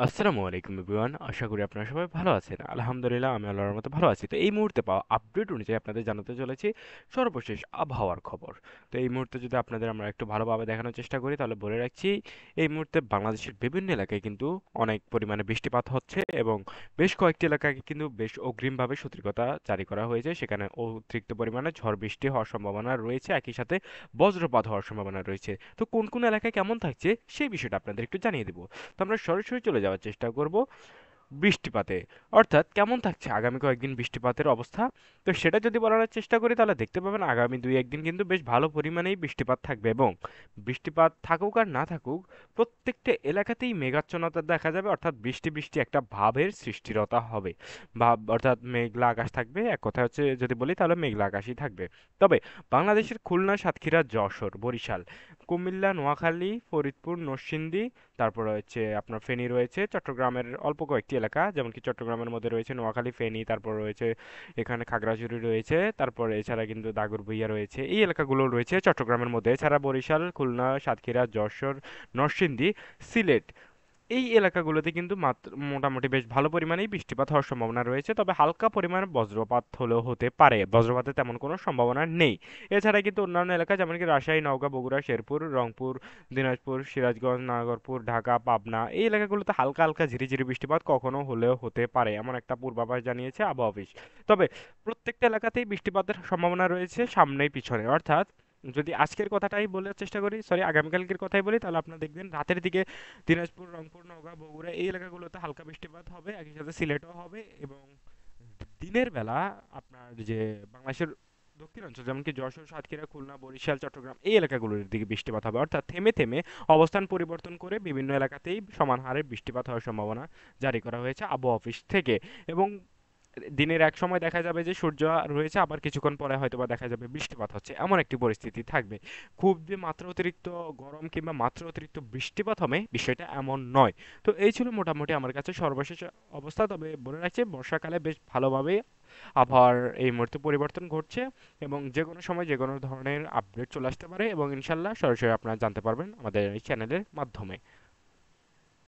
আসসালামু আলাইকুম এভরিওয়ান, আশা করি আপনারা সবাই ভালো আছেন। আলহামদুলিল্লাহ, আমি আল্লাহর রহমতে ভালো আছি। তো এই মুহূর্তে পাওয়া আপডেট অনুযায়ী আপনাদের জানাতে চলেছি সর্বশেষ আবহাওয়ার খবর। তো এই মুহূর্তে যদি আপনাদের আমরা একটু ভালোভাবে দেখানোর চেষ্টা করি, তাহলে বলে রাখছি এই মুহূর্তে বাংলাদেশের বিভিন্ন এলাকায় কিন্তু অনেক পরিমাণে বৃষ্টিপাত হচ্ছে এবং বেশ কয়েকটি এলাকায় কিন্তু বেশ অগ্রিমভাবে সতর্কতা জারি করা হয়েছে। সেখানে অতিরিক্ত পরিমাণে ঝড় বৃষ্টি হওয়ার সম্ভাবনা রয়েছে, একই সাথে বজ্রপাত হওয়ার সম্ভাবনা রয়েছে। তো কোন কোন এলাকায় কেমন থাকছে সেই বিষয়টা আপনাদের একটু জানিয়ে দেবো। তো আমরা সরাসরি চলে যাওয়ার চেষ্টা করব বৃষ্টিপাতে, অর্থাৎ কেমন থাকছে আগামী কয়েকদিন বৃষ্টিপাতের অবস্থা। তো সেটা যদি বলার চেষ্টা করি, তাহলে দেখতে পাবেন আগামী দুই একদিন কিন্তু বেশ ভালো পরিমাণেই বৃষ্টিপাত থাকবে এবং বৃষ্টিপাত থাকুক আর না থাকুক, প্রত্যেকটা এলাকাতেই মেঘাচ্ছন্নতা দেখা যাবে, অর্থাৎ বৃষ্টি বৃষ্টি একটা ভাবের সৃষ্টিরতা হবে। ভাব অর্থাৎ মেঘলা আকাশ থাকবে, এক কথা হচ্ছে যদি বলি তাহলে মেঘলা আকাশই থাকবে। তবে বাংলাদেশের খুলনা, সাতক্ষীরা, যশোর, বরিশাল, কুমিল্লা, নোয়াখালী, ফরিদপুর, নরসিংদী, তারপর রয়েছে আপনার ফেনী, রয়েছে চট্টগ্রামের অল্প কয়েকটি এলাকা, যেমন কি চট্টগ্রামের মধ্যে রয়েছে নোয়াখালী, ফেনী, তারপর রয়েছে এখানে খাগড়াছড়ি রয়েছে, তারপর এছাড়া কিন্তু দাগনভূঞা রয়েছে, এই এলাকাগুলো রয়েছে চট্টগ্রামের মধ্যে। এছাড়া বরিশাল, খুলনা, সাতক্ষীরা, যশোর, নরসিংদী, সিলেট, এই এলাকাগুলোতে কিন্তু মাত্র মোটামুটি বেশ ভালো পরিমাণেই বৃষ্টিপাত হওয়ার সম্ভাবনা রয়েছে, তবে হালকা পরিমাণে বজ্রপাত হলেও হতে পারে, বজ্রপাতের তেমন কোনো সম্ভাবনা নেই। এছাড়া কিন্তু অন্যান্য এলাকা যেমন কি রাজশাহী, নওগাঁ, বগুড়া, শেরপুর, রংপুর, দিনাজপুর, সিরাজগঞ্জ, নাগরপুর, ঢাকা, পাবনা, এই এলাকাগুলোতে হালকা হালকা ঝিরিঝিরি বৃষ্টিপাত কখনো হলেও হতে পারে, এমন একটা পূর্বাভাস জানিয়েছে আবহাওয়া অফিস। তবে প্রত্যেকটা এলাকাতেই বৃষ্টিপাতের সম্ভাবনা রয়েছে সামনেই পিছনে, অর্থাৎ যদি আজকের কথাটাই বলার চেষ্টা করি, সরি আগামীকালকের কথাই বলি, তাহলে আপনারা দেখবেন রাতের দিকে দিনাজপুর, রংপুর, নওগাঁ, বগুড়া এই এলাকাগুলোতে হালকা বৃষ্টিপাত হবে, একই সাথে সিলেটও হবে। এবং দিনের বেলা আপনার যে বাংলাদেশের দক্ষিণ অঞ্চল যেমন কি যশোর, সাতক্ষীরা, খুলনা, বরিশাল, চট্টগ্রাম এই এলাকাগুলোর দিকে বৃষ্টিপাত হবে, অর্থাৎ থেমে থেমে অবস্থান পরিবর্তন করে বিভিন্ন এলাকাতেই সমান হারে বৃষ্টিপাত হওয়ার সম্ভাবনা জারি করা হয়েছে আবহাওয়া অফিস থেকে। এবং দিনের এক সময় দেখা যাবে যে সূর্য রয়েছে, আবার কিছুক্ষণ পরে হয়তোবা দেখা যাবে বৃষ্টিপাত হচ্ছে, এমন একটি পরিস্থিতি থাকবে। খুব যে মাত্রা অতিরিক্ত গরম কিংবা মাত্রা অতিরিক্ত বৃষ্টিপাত হবে, বিষয়টা এমন নয়। তো এই ছিল মোটামুটি আমার কাছে সর্বশেষ অবস্থা। তবে বলে রাখছি, বর্ষাকালে বেশ ভালোভাবে আবহাওয়ার এই মুহূর্তে পরিবর্তন ঘটছে এবং যে কোনো সময় যে কোনো ধরনের আপডেট চলে আসতে পারে, এবং ইনশাল্লাহ সরাসরি আপনারা জানতে পারবেন আমাদের এই চ্যানেলের মাধ্যমে।